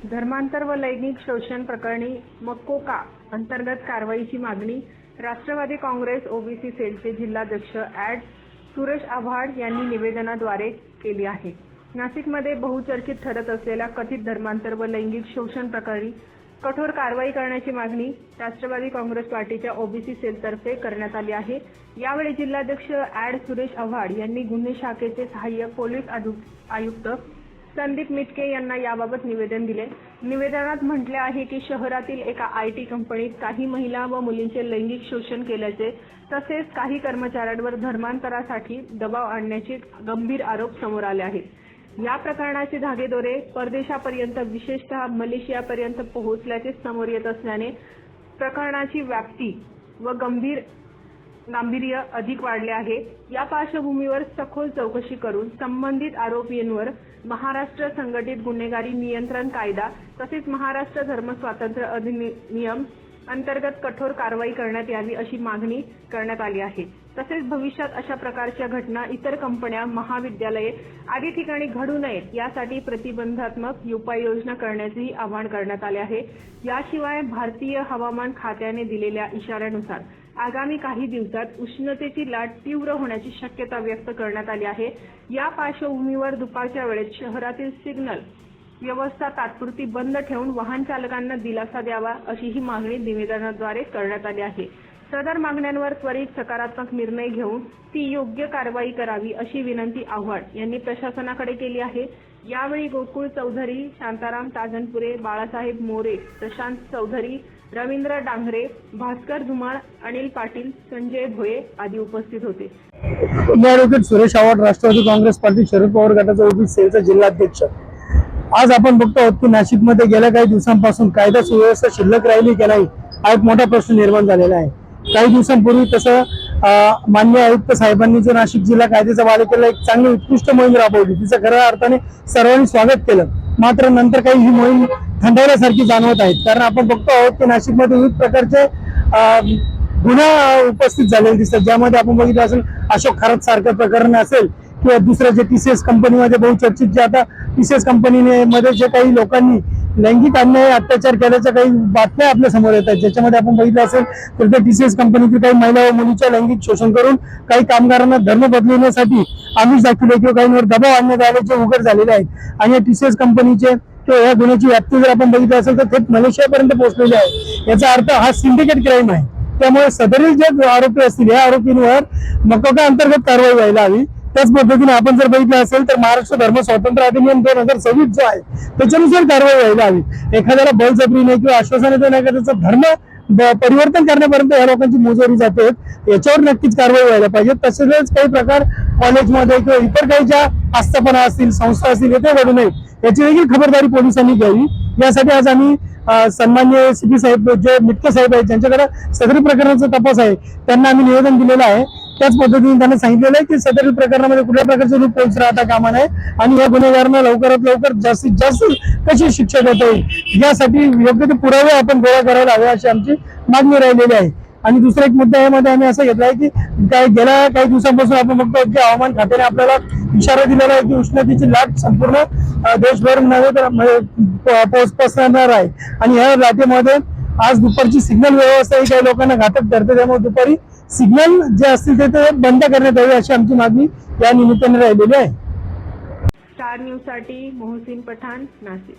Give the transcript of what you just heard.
धर्मांतर व लैंगिक शोषण प्रकरणी मकोका अंतर्गत कारवाईची मागणी राष्ट्रवादी काँग्रेस ओबीसी सेलचे जिल्हाध्यक्ष ॲड सुरेश आव्हाड यांनी निवेदनाद्वारे केली आहे। नाशिकमध्ये बहुचर्चित ठरत असलेल्या कथित धर्मांतर व लैंगिक शोषण प्रकरणी कठोर कारवाई करण्याची मागणी राष्ट्रवादी काँग्रेस पार्टीच्या ओबीसी सेलतर्फे करण्यात आली आहे। यावेळी जिल्हाध्यक्ष ॲड सुरेश आव्हाड यांनी गुन्हे शाखेचे सहाय्यक पोलीस आयुक्त संदीप मिटके यांना याबाबत निवेदन दिले। निवेदनात म्हटले आहे की शहरातील एका आयटी कंपनीत काही महिला व मुलींचे लैंगिक शोषण केल्याचे तसेच काही कर्मचाऱ्यांवर धर्मांतरासाठी दबाव आणण्याचे गंभीर आरोप समोर आले आहेत। या प्रकरणाचे धागेदोरे परदेशापर्यंत विशेषतः मलेशियापर्यंत पोहोचल्याचे समोर येत असल्याने प्रकरणाची व्याप्ती व गांभीर्य अधिक वाढले आहे। या पार्श्वभूमीवर सखोल चौकशी करून संबंधित आरोपींवर महाराष्ट्र संघटित गुन्हेगारी नियंत्रण कायदा तसेच महाराष्ट्र धर्मस्वातंत्र्य अधिनियम अंतर्गत कठोर कारवाई करण्यात यावी अशी मागणी करण्यात आली आहे। तसेच भविष्यात अशा प्रकारच्या घटना इतर कंपन्या, महाविद्यालये आदी ठिकाणी घडू नयेत यासाठी प्रतिबंधात्मक उपाययोजना करण्याचेही आवाहन करण्यात आले आहे। याशिवाय भारतीय हवामान खात्याने दिलेल्या इशाऱ्यानुसार आगामी काही दिवसात उष्णतेची लाट तीव्र होण्याची शक्यता व्यक्त करण्यात आली आहे। या पार्श्वभूमीवर दुपारच्या वेळेत शहरातील सिग्नल व्यवस्था तात्पुरती बंद ठेवून वाहन चालकांना दिलासा द्यावा अशी ही मागणी निवेदनाद्वारे करण्यात आली आहे। सदर मागण्यांवर त्वरित सकारात्मक निर्णय घेऊन ती योग्य कारवाई करावी अशी विनंती आव्हाड यांनी प्रशासनाकडे केली आहे। यावेळी गोकुळ चौधरी, शांताराम ताजनपुरे, बाळासाहेब मोरे, प्रशांत चौधरी, रवींद्र डांगरे, भास्कर धुमाळ, अनिल पाटील, संजय भोये आदी उपस्थित होते। ॲडव्होकेट सुरेश आव्हाड, राष्ट्रवादी काँग्रेस पार्टी शरद पवार गटाचा ओबीसी सेलचा जिल्हाध्यक्ष। आज आपण बघतो आहोत की नाशिकमध्ये गेल्या काही दिवसांपासून कायदा सुव्यवस्था शिल्लक राहिली की नाही हा एक मोठा प्रश्न निर्माण झालेला आहे। काही दिवसांपूर्वी तसं माननीय आयुक्त साहेबांनी जो नाशिक जिल्हा कायद्याचा बालेकिल्ला एक चांगली उत्कृष्ट मोहीम राबवली, तिचं खऱ्या अर्थाने सर्वांनी स्वागत केलं। मात्र नंतर काही ही मोहीम थंडावल्यासारखी जाणवत आहेत, कारण आपण बघतो आहोत की नाशिकमध्ये विविध प्रकारचे गुन्हे उपस्थित झालेले दिसतात, ज्यामध्ये आपण बघितलं असेल अशोक खरात सारखं प्रकरण असेल किंवा दुसऱ्या जे टीसीएस कंपनीमध्ये बहुचर्चित जे आता टीसीएस कंपनीमध्ये जे काही लोकांनी लैंगिक अन्याय अत्याचार केल्याच्या काही बातम्या आपल्या समोर येतात, ज्याच्यामध्ये आपण बघितलं असेल तर त्या टीसीएस कंपनीतील काही महिला व मुलीच्या लैंगिक शोषण करून काही कामगारांना धर्म बदलवण्यासाठी आमिष दाखवले किंवा काहींवर दबाव आणण्यात आल्याचे उघड झालेले आहेत। आणि या टीसीएस कंपनीचे किंवा या गुन्ह्याची व्याप्ती जर आपण बघितलं असेल तर थेट मलेशियापर्यंत पोहोचलेली आहे। याचा अर्थ हा सिंडिकेट क्राईम आहे। त्यामुळे सदरील जे आरोपी असतील या आरोपींवर मकोका अंतर्गत कारवाई व्हायला हवी। त्याच पद्धतीने आपण जर बघितलं असेल तर महाराष्ट्र धर्म स्वातंत्र्य अधिनियम 2026 जो आहे त्याच्यानुसार कारवाई व्हायला हवी। एखाद्याला बळजबरीने किंवा आश्वासने देऊन त्याचं धर्म परिवर्तन करण्यापर्यंत या लोकांची मोजवरी जाते, याच्यावर नक्कीच कारवाई व्हायला पाहिजे। तसेच काही प्रकार कॉलेजमध्ये किंवा इतर काही ज्या आस्थापना असतील, संस्था असतील येथे घडू नये याची देखील खबरदारी पोलिसांनी घ्यावी। यासाठी आज आम्ही सन्माननीय सीपी साहेब जे मिटके साहेब आहेत ज्यांच्याकडे सदरी प्रकरणाचा तपास आहे त्यांना आम्ही निवेदन दिलेलं आहे। त्याच पद्धतीने त्यांना सांगितलेलं आहे की सदरील प्रकरणामध्ये कुठल्या प्रकारचे रूप पोहोच राहता कामा नये आणि या गुन्हेगारांना लवकरात लवकर जास्तीत जास्त कशी शिक्षा देता येईल यासाठी योग्य ते पुरावे आपण गोळा करायला हवे अशी आमची मागणी राहिलेली आहे। आणि दुसरा एक मुद्दा यामध्ये आम्ही असं घेतला आहे की गेल्या काही दिवसांपासून आपण बघतो की हवामान खात्याने आपल्याला इशारा दिलेला आहे की उष्णतेची लाट संपूर्ण देशभर नव्हे तर पसरणार आहे। आणि या लाटेमध्ये आज दुपारची सिग्नल व्यवस्था ही काही लोकांना घातक ठरते, त्यामुळे दुपारी सिग्नल जे असतील ते बंद करण्यात यावे अशी आमची मागणी या निमित्ताने राहिलेली आहे। स्टार न्यूज साठी मोहसिन पठाण, नाशिक।